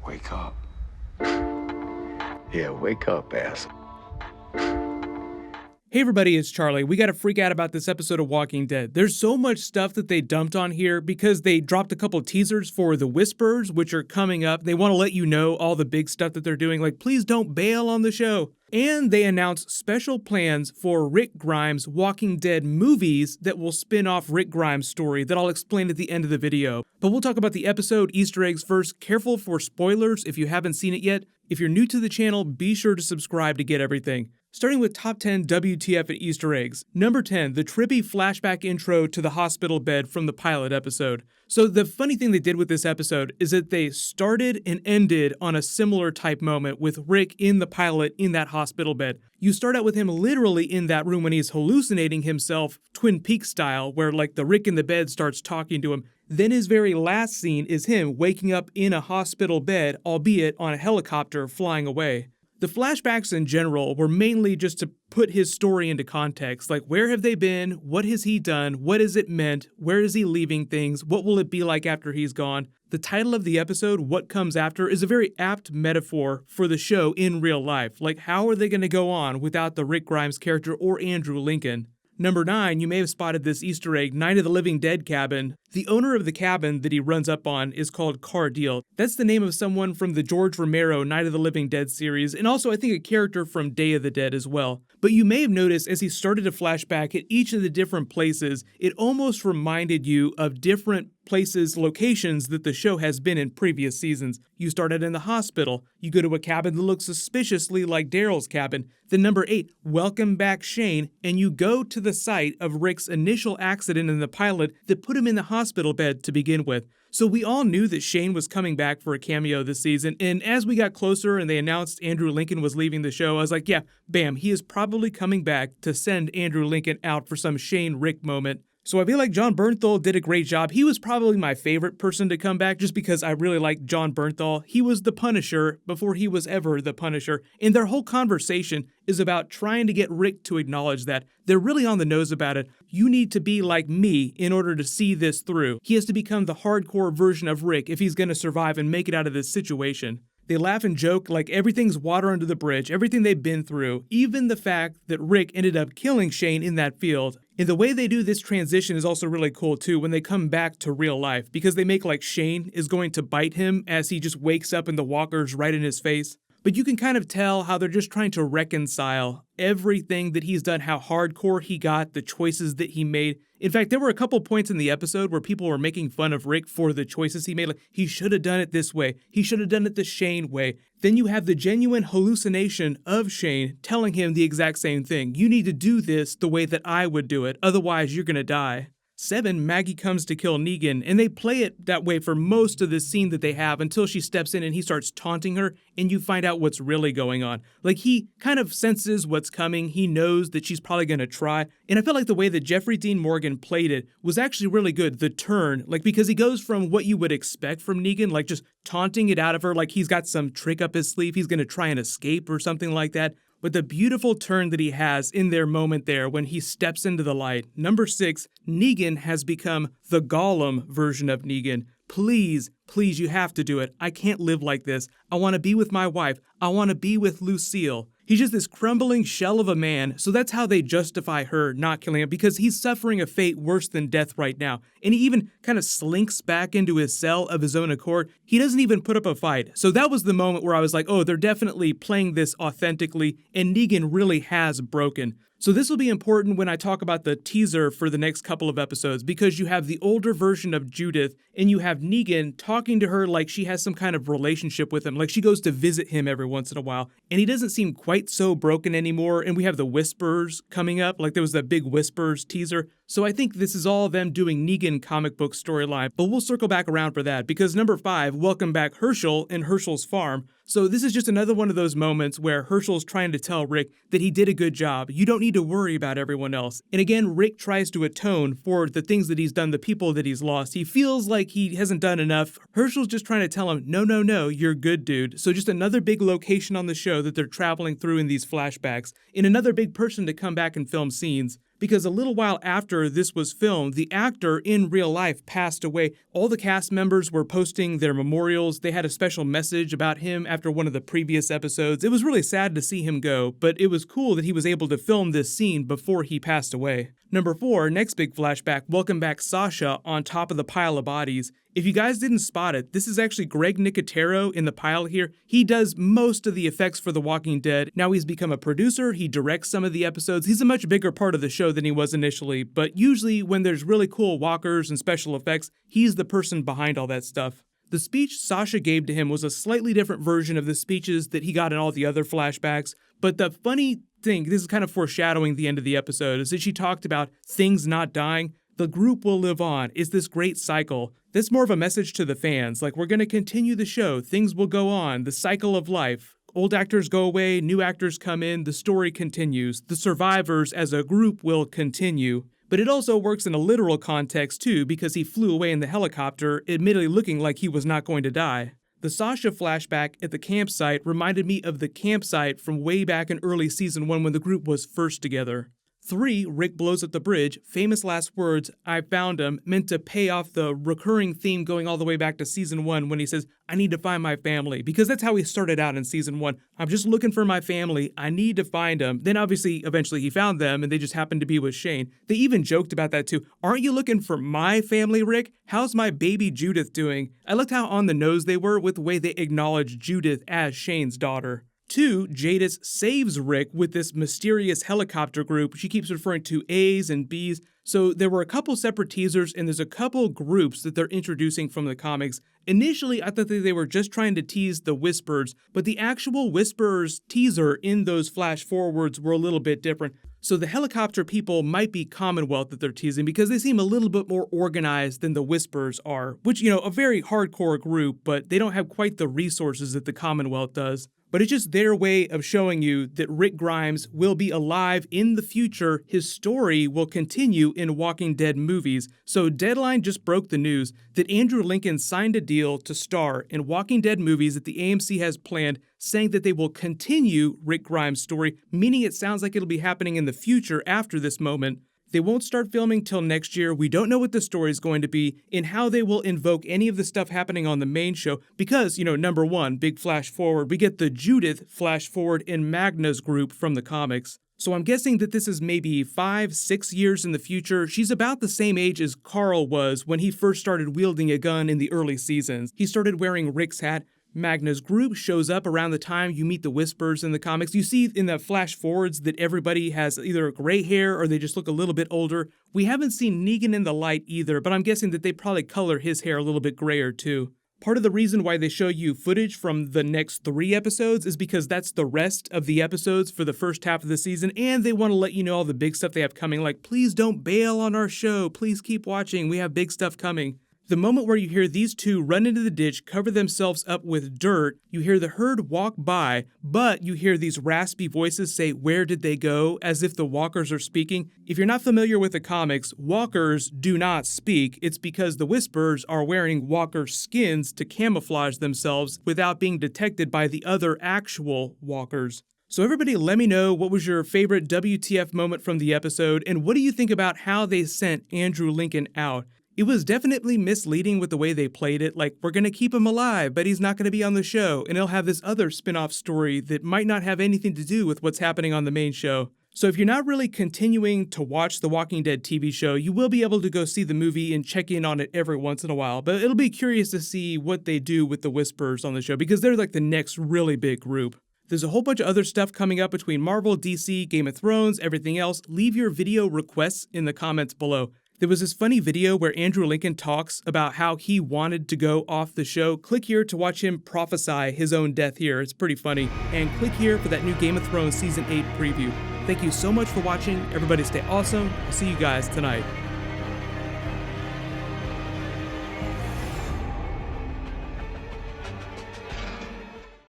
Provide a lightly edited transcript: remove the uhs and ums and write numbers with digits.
Wake up. Yeah, wake up, ass. Hey everybody, it's Charlie. We gotta freak out about this episode of Walking Dead. There's so much stuff that they dumped on here because they dropped a couple teasers for the Whispers, which are coming up. They want to let you know all the big stuff that they're doing, like please don't bail on the show. And they announced special plans for Rick Grimes' Walking Dead movies that will spin off Rick Grimes' story that I'll explain at the end of the video. But we'll talk about the episode Easter eggs first. Careful for spoilers if you haven't seen it yet. If you're new to the channel, be sure to subscribe to get everything. Starting with top 10 WTF and Easter eggs. Number 10, the trippy flashback intro to the hospital bed from the pilot episode. So the funny thing they did with this episode is that they started and ended on a similar type moment with Rick in the pilot in that hospital bed. You start out with him literally in that room when he's hallucinating himself, Twin Peaks style, where like the Rick in the bed starts talking to him. Then his very last scene is him waking up in a hospital bed, albeit on a helicopter flying away. The flashbacks in general were mainly just to put his story into context, like where have they been, what has he done, what has it meant, where is he leaving things, what will it be like after he's gone. The title of the episode, What Comes After, is a very apt metaphor for the show in real life. Like how are they going to go on without the Rick Grimes character or Andrew Lincoln? Number 9, you may have spotted this Easter egg, Night of the Living Dead cabin. The owner of the cabin that he runs up on is called Cardeal. That's the name of someone from the George Romero Night of the Living Dead series, and also I think a character from Day of the Dead as well. But you may have noticed as he started to flashback at each of the different places, it almost reminded you of different places, locations that the show has been in previous seasons. You started in the hospital, you go to a cabin that looks suspiciously like Daryl's cabin. Then number 8, welcome back Shane, and you go to the site of Rick's initial accident in the pilot that put him in the hospital bed to begin with. So we all knew that Shane was coming back for a cameo this season, and as we got closer and they announced Andrew Lincoln was leaving the show, I was like, yeah, bam, he is probably coming back to send Andrew Lincoln out for some Shane Rick moment. So I feel like Jon Bernthal did a great job. He was probably my favorite person to come back just because I really like Jon Bernthal. He was the Punisher before he was ever the Punisher. And their whole conversation is about trying to get Rick to acknowledge that. They're really on the nose about it. You need to be like me in order to see this through. He has to become the hardcore version of Rick if he's going to survive and make it out of this situation. They laugh and joke like everything's water under the bridge, everything they've been through, even the fact that Rick ended up killing Shane in that field. And the way they do this transition is also really cool too when they come back to real life, because they make like Shane is going to bite him as he just wakes up and the walker's right in his face. But you can kind of tell how they're just trying to reconcile everything that he's done, how hardcore he got, the choices that he made. In fact, there were a couple points in the episode where people were making fun of Rick for the choices he made. Like, he should have done it this way. He should have done it the Shane way. Then you have the genuine hallucination of Shane telling him the exact same thing. You need to do this the way that I would do it. Otherwise, you're going to die. 7, Maggie comes to kill Negan, and they play it that way for most of the scene that they have until she steps in and he starts taunting her, and you find out what's really going on. Like, he kind of senses what's coming, he knows that she's probably gonna try, and I felt like the way that Jeffrey Dean Morgan played it was actually really good, the turn, like, because he goes from what you would expect from Negan, like just taunting it out of her, like he's got some trick up his sleeve, he's gonna try and escape or something like that. But the beautiful turn that he has in their moment there when he steps into the light. Number 6, Negan has become the Gollum version of Negan. Please, please, you have to do it. I can't live like this. I want to be with my wife. I want to be with Lucille. He's just this crumbling shell of a man, so that's how they justify her not killing him, because he's suffering a fate worse than death right now. And he even kind of slinks back into his cell of his own accord. He doesn't even put up a fight. So that was the moment where I was like, oh, they're definitely playing this authentically, and Negan really has broken. So this will be important when I talk about the teaser for the next couple of episodes, because you have the older version of Judith and you have Negan talking to her like she has some kind of relationship with him, like she goes to visit him every once in a while, and he doesn't seem quite so broken anymore, and we have the Whispers coming up, like there was that big Whispers teaser. So I think this is all them doing Negan comic book storyline, but we'll circle back around for that, because number 5, welcome back Herschel and Herschel's farm. So this is just another one of those moments where Herschel's trying to tell Rick that he did a good job. You don't need to worry about everyone else. And again, Rick tries to atone for the things that he's done, the people that he's lost. He feels like he hasn't done enough. Herschel's just trying to tell him, no, you're good, dude. So just another big location on the show that they're traveling through in these flashbacks, and another big person to come back and film scenes. because a little while after this was filmed, the actor in real life passed away. All the cast members were posting their memorials. They had a special message about him after one of the previous episodes. It was really sad to see him go, but it was cool that he was able to film this scene before he passed away. Number 4, next big flashback, welcome back Sasha on top of the pile of bodies. If you guys didn't spot it, this is actually Greg Nicotero in the pile here. He does most of the effects for The Walking Dead. Now he's become a producer, he directs some of the episodes. He's a much bigger part of the show than he was initially, but usually when there's really cool walkers and special effects, he's the person behind all that stuff. The speech Sasha gave to him was a slightly different version of the speeches that he got in all the other flashbacks, but the funny thing, this is kind of foreshadowing the end of the episode, is that she talked about things not dying. The group will live on. It's this great cycle. That's more of a message to the fans. Like, we're going to continue the show. Things will go on. The cycle of life. Old actors go away. New actors come in. The story continues. The survivors as a group will continue. But it also works in a literal context too, because he flew away in the helicopter, admittedly looking like he was not going to die. The Sasha flashback at the campsite reminded me of the campsite from way back in early season 1 when the group was first together. 3, Rick blows up the bridge, famous last words, "I found him," meant to pay off the recurring theme going all the way back to season 1 when he says, "I need to find my family," because that's how he started out in season 1. "I'm just looking for my family, I need to find them." Then obviously, eventually he found them and they just happened to be with Shane. They even joked about that too. "Aren't you looking for my family, Rick? How's my baby Judith doing?" I liked how on the nose they were with the way they acknowledged Judith as Shane's daughter. 2, Jadis saves Rick with this mysterious helicopter group. She keeps referring to A's and B's. So there were a couple separate teasers and there's a couple groups that they're introducing from the comics. Initially, I thought that they were just trying to tease the Whisperers, but the actual Whisperers teaser in those flash forwards were a little bit different. So the helicopter people might be Commonwealth that they're teasing because they seem a little bit more organized than the Whisperers are, which, a very hardcore group, but they don't have quite the resources that the Commonwealth does. But it's just their way of showing you that Rick Grimes will be alive in the future. His story will continue in Walking Dead movies. So Deadline just broke the news that Andrew Lincoln signed a deal to star in Walking Dead movies that the AMC has planned, saying that they will continue Rick Grimes' story, meaning it sounds like it'll be happening in the future after this moment. They won't start filming till next year. We don't know what the story is going to be and how they will invoke any of the stuff happening on the main show because, number 1, big flash forward, we get the Judith flash forward in Magna's group from the comics. So I'm guessing that this is maybe 5-6 years in the future. She's about the same age as Carl was when he first started wielding a gun in the early seasons. He started wearing Rick's hat. Magna's group shows up around the time you meet the Whisperers in the comics. You see in the flash forwards that everybody has either gray hair or they just look a little bit older. We haven't seen Negan in the light either, but I'm guessing that they probably color his hair a little bit grayer too. Part of the reason why they show you footage from the next 3 episodes is because that's the rest of the episodes for the first half of the season, and they want to let you know all the big stuff they have coming, like, please don't bail on our show, please keep watching, we have big stuff coming. The moment where you hear these two run into the ditch, cover themselves up with dirt, you hear the herd walk by, but you hear these raspy voices say, "Where did they go?" as if the walkers are speaking. If you're not familiar with the comics, walkers do not speak. It's because the Whisperers are wearing walker skins to camouflage themselves without being detected by the other actual walkers. So everybody let me know what was your favorite WTF moment from the episode, and what do you think about how they sent Andrew Lincoln out? It was definitely misleading with the way they played it, like, we're going to keep him alive, but he's not going to be on the show, and he'll have this other spin-off story that might not have anything to do with what's happening on the main show. So if you're not really continuing to watch the Walking Dead TV show, you will be able to go see the movie and check in on it every once in a while, but it'll be curious to see what they do with the Whisperers on the show, because they're like the next really big group. There's a whole bunch of other stuff coming up between Marvel, DC, Game of Thrones, everything else. Leave your video requests in the comments below. There was this funny video where Andrew Lincoln talks about how he wanted to go off the show. Click here to watch him prophesy his own death here. It's pretty funny. And click here for that new Game of Thrones Season 8 preview. Thank you so much for watching. Everybody stay awesome. I'll see you guys tonight.